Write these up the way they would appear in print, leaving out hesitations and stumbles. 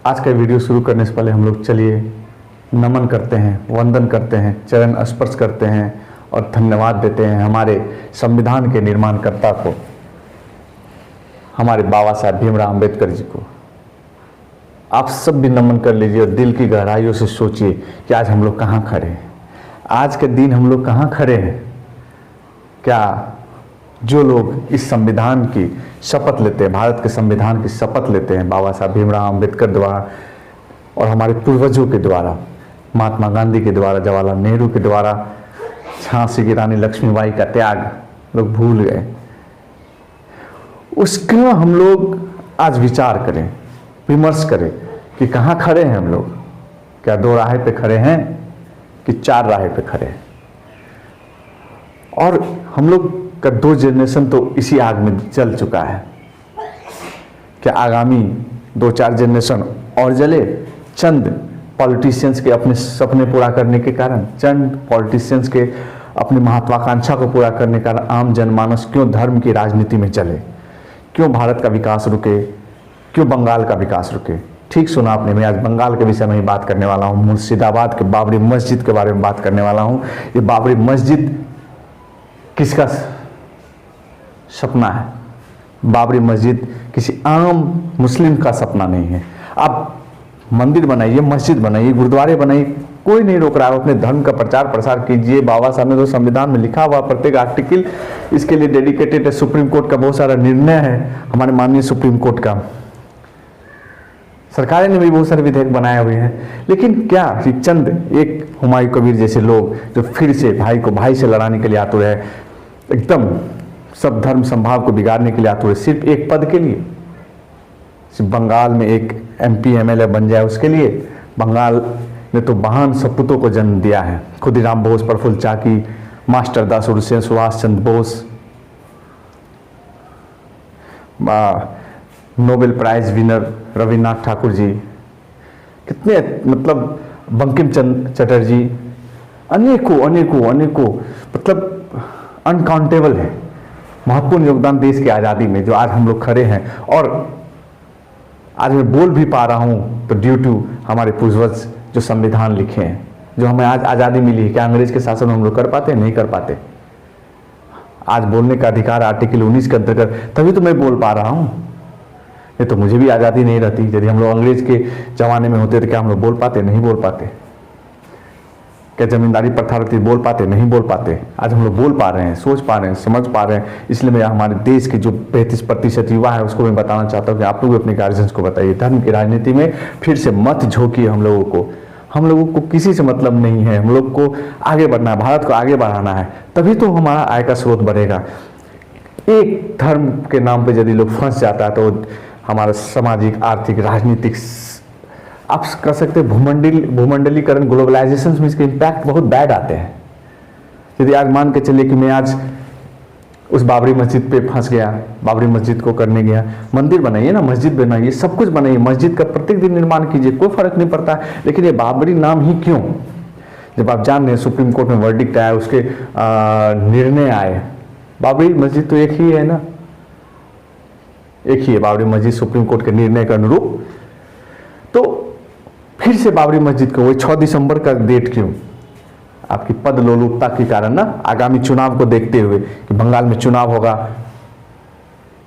आज का वीडियो शुरू करने से पहले हम लोग चलिए नमन करते हैं, वंदन करते हैं, चरण स्पर्श करते हैं और धन्यवाद देते हैं हमारे संविधान के निर्माणकर्ता को, हमारे बाबा साहब भीमराव अंबेडकर जी को। आप सब भी नमन कर लीजिए और दिल की गहराइयों से सोचिए कि आज हम लोग कहाँ खड़े हैं, आज के दिन हम लोग कहाँ खड़े हैं। क्या जो लोग इस संविधान की शपथ लेते हैं, भारत के संविधान की शपथ लेते हैं बाबा साहब भीमराव अंबेडकर द्वारा और हमारे पूर्वजों के द्वारा, महात्मा गांधी के द्वारा, जवाहरलाल नेहरू के द्वारा, झांसी की रानी लक्ष्मीबाई का त्याग लोग भूल गए, उसका हम लोग आज विचार करें, विमर्श करें कि कहाँ खड़े हैं हम लोग। क्या दो राह पे खड़े हैं कि चार राह पे खड़े हैं। और हम लोग का दो जनरेशन तो इसी आग में जल चुका है। क्या आगामी 2-4 जनरेशन और जले? चंद पॉलिटिशियंस के अपने सपने पूरा करने के कारण, चंद पॉलिटिशियंस के अपनी महत्वाकांक्षा को पूरा करने के कारण आम जनमानस क्यों धर्म की राजनीति में चले? क्यों भारत का विकास रुके? क्यों बंगाल का विकास रुके? ठीक सुना आपने, मैं आज बंगाल के विषय में ही बात करने वाला हूँ। मुर्शिदाबाद के बाबरी मस्जिद के बारे में बात करने वाला हूँ। ये बाबरी मस्जिद किसका सपना है? बाबरी मस्जिद किसी आम मुस्लिम का सपना नहीं है। आप मंदिर बनाइए, मस्जिद बनाइए, गुरुद्वारे बनाइए, कोई नहीं रोक रहा है। अपने धर्म का प्रचार प्रसार कीजिए। बाबा साहब ने तो संविधान में लिखा हुआ प्रत्येक आर्टिकल इसके लिए डेडिकेटेड है। सुप्रीम कोर्ट का बहुत सारा निर्णय है, हमारे माननीय सुप्रीम कोर्ट का। सरकारें ने भी बहुत सारे विधेयक बनाए हुए हैं। लेकिन क्या चंद एक हुमायूं कबीर जैसे लोग जो फिर से भाई को भाई से लड़ाने के लिए आतुर है, एकदम सब धर्म संभाव को बिगाड़ने के लिए आतुर है, सिर्फ एक पद के लिए, सिर्फ बंगाल में एक MP MLA बन जाए उसके लिए। बंगाल ने तो महान सपूतों को जन्म दिया है, Khudiram Bose, Prafulla Chaki, master Das Hussain, Subhash Chandra Bose, Nobel prize winner Rabindranath Thakur ji, कितने मतलब बंकिम चंद्र चटर्जी, अनेकों अनेकों अनेकों, मतलब अनकाउंटेबल है महत्वपूर्ण योगदान देश की आज़ादी में, जो आज हम लोग खड़े हैं। और आज मैं बोल भी पा रहा हूँ तो ड्यू टू हमारे पूर्वज जो संविधान लिखे हैं, जो हमें आज आज़ादी मिली है। क्या अंग्रेज के शासन में हम लोग कर पाते? नहीं कर पाते। आज बोलने का अधिकार आर्टिकल 19 के अंतर्गत, तभी तो मैं बोल पा रहा हूँ। ये तो मुझे भी आज़ादी नहीं रहती। यदि हम लोग अंग्रेज के जमाने में होते तो क्या हम लोग बोल पाते? नहीं बोल पाते। क्या जमींदारी प्रथा रहती? बोल पाते? नहीं बोल पाते। आज हम लोग बोल पा रहे हैं, सोच पा रहे हैं, समझ पा रहे हैं। इसलिए मैं हमारे देश के जो 35% युवा है उसको मैं बताना चाहता हूँ कि आप लोग अपने गार्जियंस को बताइए, धर्म की राजनीति में फिर से मत झोंकिए। हम लोगों को किसी से मतलब नहीं है। हम लोग को आगे बढ़ना है, भारत को आगे बढ़ाना है, तभी तो हमारा आय का स्रोत बढ़ेगा। एक धर्म के नाम पे यदि लोग फंस जाता है तो हमारा सामाजिक, आर्थिक, राजनीतिक, आप कह सकते हैं भूमंडलीकरण, ग्लोबलाइजेशन में इसके इम्पैक्ट बहुत बैड आते हैं। यदि आज मान के चलिए कि मैं आज उस बाबरी मस्जिद पे फंस गया, बाबरी मस्जिद को करने गया, मंदिर बनाइए ना, मस्जिद बनाइए, सब कुछ बनाइए, मस्जिद का प्रत्येक दिन निर्माण कीजिए, कोई फर्क नहीं पड़ता। लेकिन ये बाबरी नाम ही क्यों? जब आप जान रहे हैं सुप्रीम कोर्ट में वर्डिक्ट आया, उसके निर्णय आए, बाबरी मस्जिद तो एक ही है ना, एक ही है बाबरी मस्जिद सुप्रीम कोर्ट के निर्णय के अनुरूप। तो फिर से बाबरी मस्जिद को वही 6 दिसंबर का डेट क्यों? आपकी पद लोलुपता के कारण ना, आगामी चुनाव को देखते हुए कि बंगाल में चुनाव होगा,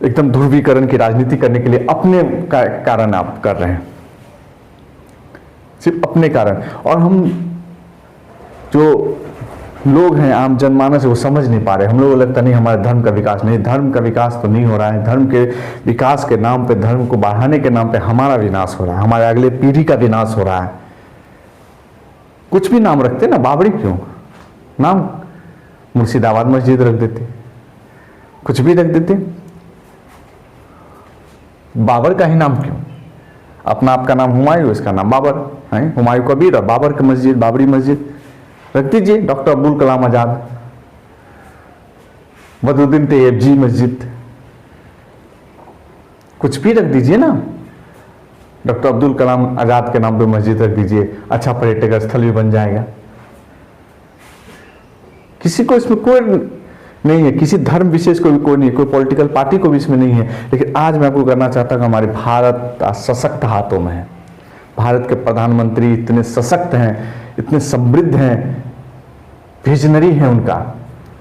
एकदम ध्रुवीकरण की राजनीति करने के लिए अपने कारण आप कर रहे हैं, सिर्फ अपने कारण। और हम जो लोग हैं, आम जनमानस, वो समझ नहीं पा रहे। हम लोगों को लगता नहीं हमारे धर्म का विकास नहीं, धर्म का विकास तो नहीं हो रहा है। धर्म के विकास के नाम पे, धर्म को बढ़ाने के नाम पे हमारा विनाश हो रहा है, हमारे अगले पीढ़ी का विनाश हो रहा है। कुछ भी नाम रखते ना, बाबरी क्यों नाम? मुर्शिदाबाद मस्जिद रख देते, कुछ भी रख देते, बाबर का ही नाम क्यों? अपना आपका नाम हुमायूं, इसका नाम बाबर है, हुमायूं कबीर और बाबर की मस्जिद, बाबरी मस्जिद रख दीजिए। डॉक्टर अब्दुल कलाम आजाद, बदरुद्दीन तैयबजी मस्जिद, कुछ भी रख दीजिए ना। डॉक्टर अब्दुल कलाम आजाद के नाम पे मस्जिद रख दीजिए, अच्छा पर्यटक स्थल भी बन जाएगा। किसी को इसमें कोई नहीं है, किसी धर्म विशेष को भी कोई नहीं है, कोई पॉलिटिकल पार्टी को भी इसमें नहीं है। लेकिन आज मैं आपको करना चाहता हूं कि हमारे भारत सशक्त हाथों में है। भारत के प्रधानमंत्री इतने सशक्त हैं, इतने समृद्ध हैं, विजनरी है उनका,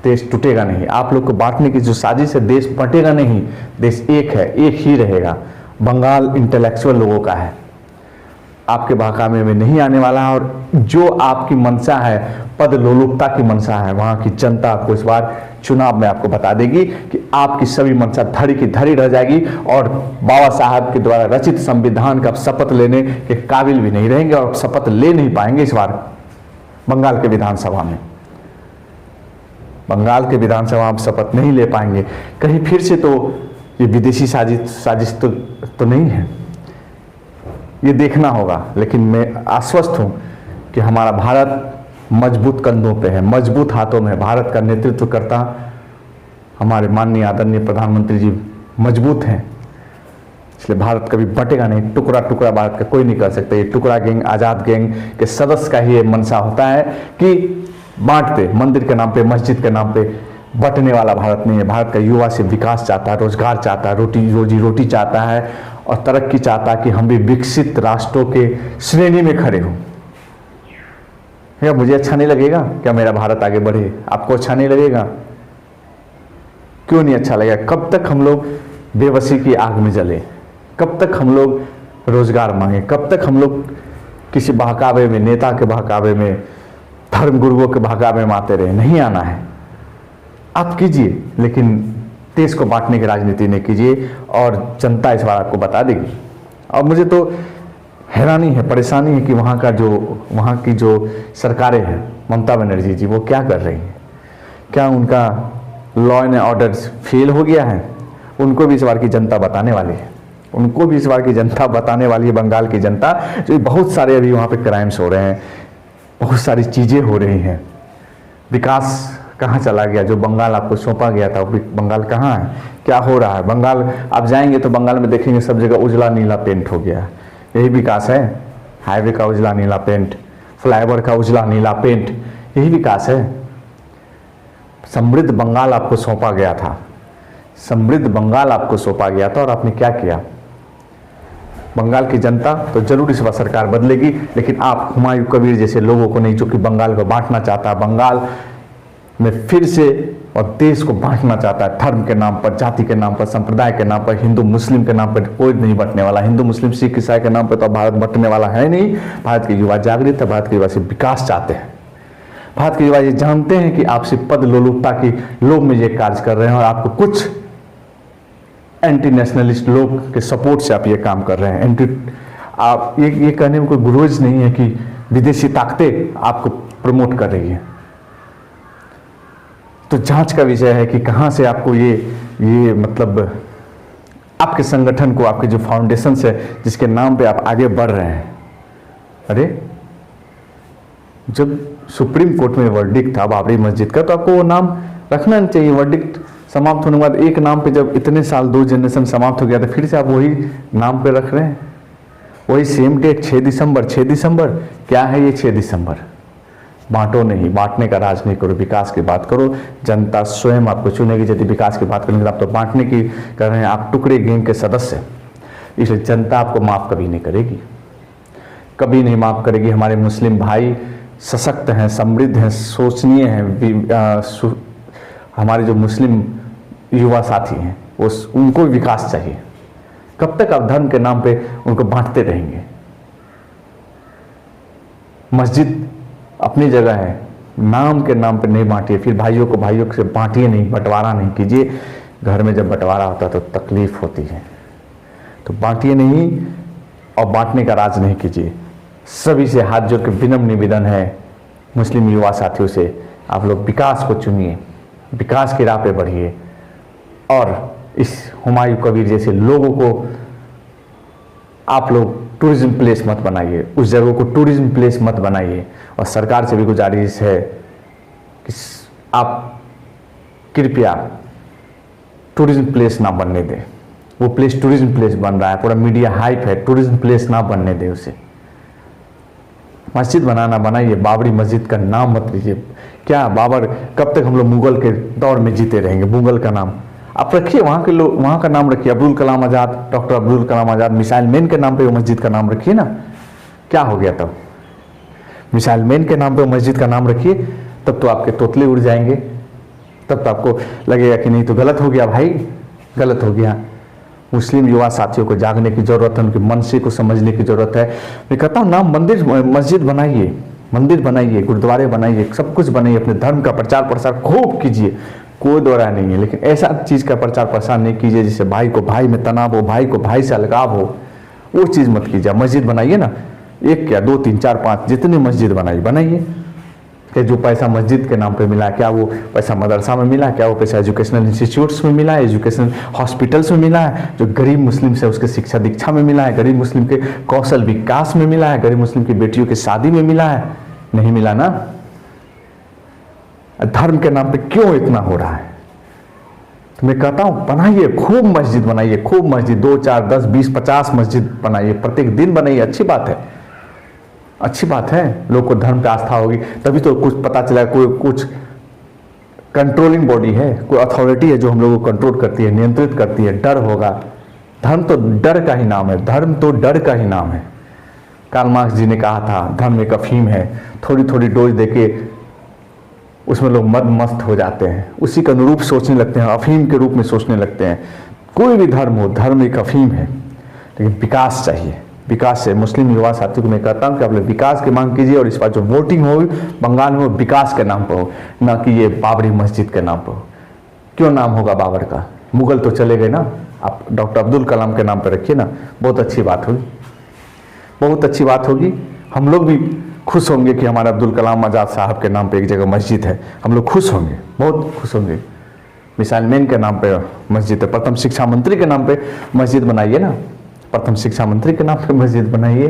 देश टूटेगा नहीं। आप लोग को बांटने की जो साजिश है, देश बंटेगा नहीं, देश एक है, एक ही रहेगा। बंगाल इंटेलेक्चुअल लोगों का है, आपके बहकावे में नहीं आने वाला है। और जो आपकी मंशा है, पद लोलुपता की मंशा है, वहां की जनता आपको इस बार चुनाव में आपको बता देगी कि आपकी सभी मंशा धड़ी की धड़ी रह जाएगी और बाबा साहब के द्वारा रचित संविधान का शपथ लेने के काबिल भी नहीं रहेंगे और शपथ ले नहीं पाएंगे इस बार बंगाल के विधानसभा में। बंगाल के विधानसभा में शपथ नहीं ले पाएंगे। कहीं फिर से तो ये विदेशी साजिश तो नहीं है, ये देखना होगा। लेकिन मैं आश्वस्त हूं कि हमारा भारत मजबूत कंधों पे है, मजबूत हाथों में। भारत का नेतृत्व करता हमारे माननीय आदरणीय प्रधानमंत्री जी मजबूत हैं, इसलिए भारत कभी बटेगा नहीं। टुकड़ा टुकड़ा भारत का कोई नहीं कर सकता। ये टुकड़ा गैंग, आजाद गैंग के सदस्य का ही ये मनसा होता है कि बांटते, मंदिर के नाम पे, मस्जिद के नाम पे बंटने वाला भारत नहीं है। भारत का युवा से विकास चाहता है, रोजगार चाहता है, रोजी रोटी चाहता है और तरक्की चाहता है कि हम भी विकसित राष्ट्रों के श्रेणी में खड़े हों। क्या मुझे अच्छा नहीं लगेगा क्या मेरा भारत आगे बढ़े? आपको अच्छा नहीं लगेगा? क्यों नहीं अच्छा लगेगा? कब तक हम लोग बेबसी की आग में जले? कब तक हम लोग रोजगार मांगे? कब तक हम लोग किसी बहकावे में, नेता के बहकावे में, धर्म गुरुओं के बहकावे में आते रहे? नहीं आना है। आप कीजिए, लेकिन देश को बांटने की राजनीति नहीं कीजिए और जनता इस बार आपको बता देगी। और मुझे तो हैरानी है, परेशानी है कि वहाँ की जो सरकारें हैं, ममता बनर्जी जी, वो क्या कर रही हैं? क्या उनका लॉ एंड ऑर्डर फेल हो गया है? उनको भी इस बार की जनता बताने वाली है, उनको भी इस बार की जनता बताने वाली है। बंगाल की जनता, जो बहुत सारे अभी वहाँ पे क्राइम्स हो रहे हैं, बहुत सारी चीज़ें हो रही हैं। विकास कहाँ चला गया? जो बंगाल आपको सौंपा गया था, बंगाल कहाँ है? क्या हो रहा है? बंगाल आप जाएंगे तो बंगाल में देखेंगे सब जगह उजला नीला पेंट हो गया है। यही विकास है? हाईवे का उजला नीला पेंट, फ्लाईओवर का उजला नीला पेंट, यही विकास है? समृद्ध बंगाल आपको सौंपा गया था, समृद्ध बंगाल आपको सौंपा गया था और आपने क्या किया? बंगाल की जनता तो जरूर इस बार सरकार बदलेगी, लेकिन आप हुमायूं कबीर जैसे लोगों को नहीं, जो कि बंगाल को बांटना चाहता है, बंगाल में फिर से और देश को बांटना चाहता है। धर्म के नाम पर, जाति के नाम पर, संप्रदाय के नाम पर, हिंदू मुस्लिम के नाम पर कोई नहीं बंटने वाला। हिंदू मुस्लिम सिख ईसाई के नाम पर तो भारत बंटने वाला है नहीं। भारत के युवा जागृत है, भारत के युवा से विकास चाहते हैं। भारत के युवा ये जानते हैं कि आपसे पद लोलुपता की लोभ में ये कार्य कर रहे हैं और आपको कुछ एंटी नेशनलिस्ट लोग के सपोर्ट से आप ये काम कर रहे हैं। आप ये कहने में कोई गुरेज नहीं है कि विदेशी ताकतें आपको प्रमोट कर रही है। तो जांच का विषय है कि कहां से आपको ये मतलब आपके संगठन को, आपके जो फाउंडेशन है जिसके नाम पे आप आगे बढ़ रहे हैं। अरे जब सुप्रीम कोर्ट में वर्डिक्ट था बाबरी मस्जिद का, तो आपको वो नाम रखना नहीं चाहिए। वर्डिक्ट समाप्त होने के बाद एक नाम पे जब इतने साल, 2 जनरेशन समाप्त हो गया, तो फिर से आप वही नाम पे रख रहे हैं, वही सेम डेट 6 दिसंबर। 6 दिसंबर क्या है ये? 6 दिसंबर। बांटो नहीं, बांटने का राज नहीं करो, विकास की बात करो। जनता स्वयं आपको चुनेगी। यदि विकास की बात करेंगे, आप तो बांटने की कर रहे हैं। आप टुकड़े गैंग के सदस्य, इसलिए जनता आपको माफ कभी नहीं करेगी, कभी नहीं माफ करेगी। हमारे मुस्लिम भाई सशक्त हैं, समृद्ध हैं, सोचनीय हैं। हमारे जो मुस्लिम युवा साथी हैं, वो उनको विकास चाहिए। कब तक आप धर्म के नाम पे उनको बांटते रहेंगे? मस्जिद अपनी जगह है, नाम के नाम पे नहीं बांटिए। फिर भाइयों से बांटिए नहीं, बंटवारा नहीं कीजिए। घर में जब बंटवारा होता है तो तकलीफ होती है, तो बांटिए नहीं और बांटने का राज नहीं कीजिए। सभी से हाथ जोड़ के विनम्र निवेदन है, मुस्लिम युवा साथियों से, आप लोग विकास को चुनिए, विकास की राह पे बढ़िए और इस हुमायूं कबीर जैसे लोगों को आप लोग टूरिज्म प्लेस मत बनाइए, उस जगह को टूरिज्म प्लेस मत बनाइए। और सरकार से भी गुजारिश है कि आप कृपया टूरिज्म प्लेस ना बनने दें। वो प्लेस टूरिज्म प्लेस बन रहा है, पूरा मीडिया हाइप है, टूरिज्म प्लेस ना बनने दें उसे। मस्जिद बनाना बनाइए, बाबरी मस्जिद का नाम मत लीजिए। क्या बाबर, कब तक हम लोग मुगल के दौर में जीते रहेंगे? मुगल का नाम आप रखिए, वहाँ के लोग, वहाँ का नाम रखिए। Abdul Kalam Azad, doctor Abdul Kalam Azad, missile man के नाम पे वो मस्जिद का नाम रखिए ना। क्या हो गया तब? मिसाइल मैन के नाम पे मस्जिद का नाम रखिए, तब तो आपके तोतले उड़ जाएंगे, तब तो आपको लगेगा कि नहीं तो गलत हो गया भाई, गलत हो गया। मुस्लिम युवा साथियों को जागने की जरूरत है, उनके मनसे को समझने की जरूरत है। मैं कहता हूँ नाम मंदिर मस्जिद बनाइए, मंदिर बनाइए, गुरुद्वारे बनाइए, सब कुछ बनाइए, अपने धर्म का प्रचार प्रसार खूब कीजिए, कोई दो राय नहीं है। लेकिन ऐसा चीज़ का प्रचार प्रसार नहीं कीजिए जिससे भाई को भाई में तनाव हो, भाई को भाई से अलगाव हो, वो चीज़ मत कीजिए। मस्जिद बनाइए ना, एक क्या दो तीन चार पाँच जितनी मस्जिद बनाइए। कि जो पैसा मस्जिद के नाम पे मिला, क्या वो पैसा मदरसा में मिला, क्या वो पैसा एजुकेशनल इंस्टीट्यूट्स में मिला है, एजुकेशनल हॉस्पिटल्स में मिला है, जो गरीब मुस्लिम से उसके शिक्षा दीक्षा में मिला है, गरीब मुस्लिम के कौशल विकास में मिला है, गरीब मुस्लिम की बेटियों की शादी में मिला है? नहीं मिला ना। धर्म के नाम पे क्यों इतना हो रहा है? तो मैं कहता हूँ बनाइए, खूब मस्जिद बनाइए, खूब मस्जिद, 2 4 10 20 50 मस्जिद बनाइए, प्रत्येक दिन बनाइए। अच्छी बात है, अच्छी बात है, लोग को धर्म पे आस्था होगी, तभी तो कुछ पता चला, कोई कुछ कंट्रोलिंग बॉडी है, कोई अथॉरिटी है जो हम लोगों को कंट्रोल करती है, नियंत्रित करती है। डर होगा, धर्म तो डर का ही नाम है, धर्म तो डर का ही नाम है। कार्ल मार्क्स जी ने कहा था धर्म एक अफीम है, थोड़ी थोड़ी डोज देके उसमें लोग मद मस्त हो जाते हैं, उसी के अनुरूप सोचने लगते हैं, अफीम के रूप में सोचने लगते हैं। कोई भी धर्म हो, धर्म एक अफीम है, लेकिन विकास चाहिए, विकास से। मुस्लिम युवा साथियों को मैं कहता हूँ कि आप लोग विकास की मांग कीजिए, और इस बार जो वोटिंग हो बंगाल में वो विकास के नाम पर हो, ना कि ये बाबरी मस्जिद के नाम पर हो। क्यों नाम होगा बाबर का? मुगल तो चले गए ना, आप डॉक्टर अब्दुल कलाम के नाम पर रखिए ना, बहुत अच्छी बात होगी, बहुत अच्छी बात होगी। हम लोग भी खुश होंगे कि हमारे अब्दुल कलाम आज़ाद साहब के नाम पे एक जगह मस्जिद है, हम लोग खुश होंगे, बहुत खुश होंगे। मिसाइल मैन के नाम पे मस्जिद है, प्रथम शिक्षा मंत्री के नाम पे मस्जिद बनाइए ना, प्रथम शिक्षा मंत्री के नाम पे मस्जिद बनाइए,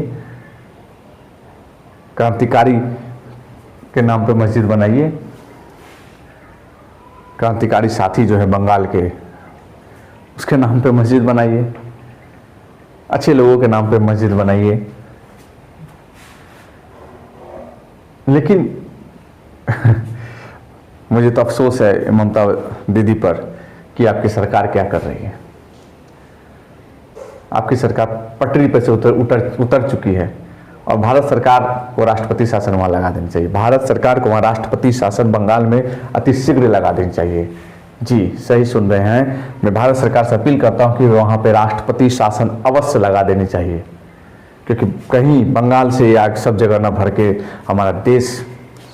क्रांतिकारी के नाम पे मस्जिद बनाइए, क्रांतिकारी साथी जो है बंगाल के, उसके नाम पे मस्जिद बनाइए, अच्छे लोगों के नाम पे मस्जिद बनाइए। लेकिन मुझे तो अफसोस है ममता दीदी पर कि आपकी सरकार क्या कर रही है। आपकी सरकार पटरी पर से उतर चुकी है, और भारत सरकार को राष्ट्रपति शासन वहाँ लगा देनी चाहिए। भारत सरकार को वहाँ राष्ट्रपति शासन बंगाल में अतिशीघ्र लगा देनी चाहिए। जी सही सुन रहे हैं, मैं भारत सरकार से अपील करता हूँ कि वहाँ पे राष्ट्रपति शासन अवश्य लगा देनी चाहिए, क्योंकि कहीं बंगाल से या सब जगह न भर के हमारा देश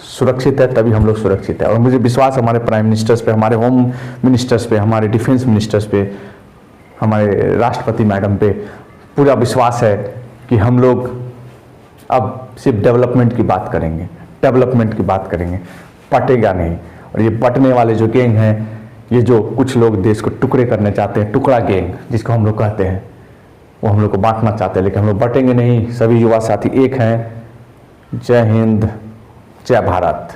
सुरक्षित है, तभी हम लोग सुरक्षित है। और मुझे विश्वास हमारे प्राइम मिनिस्टर्स पे, हमारे होम मिनिस्टर्स पे, हमारे डिफेंस मिनिस्टर्स पे, हमारे राष्ट्रपति मैडम पे पूरा विश्वास है कि हम लोग अब सिर्फ डेवलपमेंट की बात करेंगे, डेवलपमेंट की बात करेंगे, पटेगा नहीं। और ये पटने वाले जो गैंग हैं, ये जो कुछ लोग देश को टुकड़े करने चाहते हैं, टुकड़ा गैंग जिसको हम लोग कहते हैं, वो हम लोग को बांटना चाहते हैं, लेकिन हम लोग बटेंगे नहीं। सभी युवा साथी एक हैं। जय हिंद, जय भारत।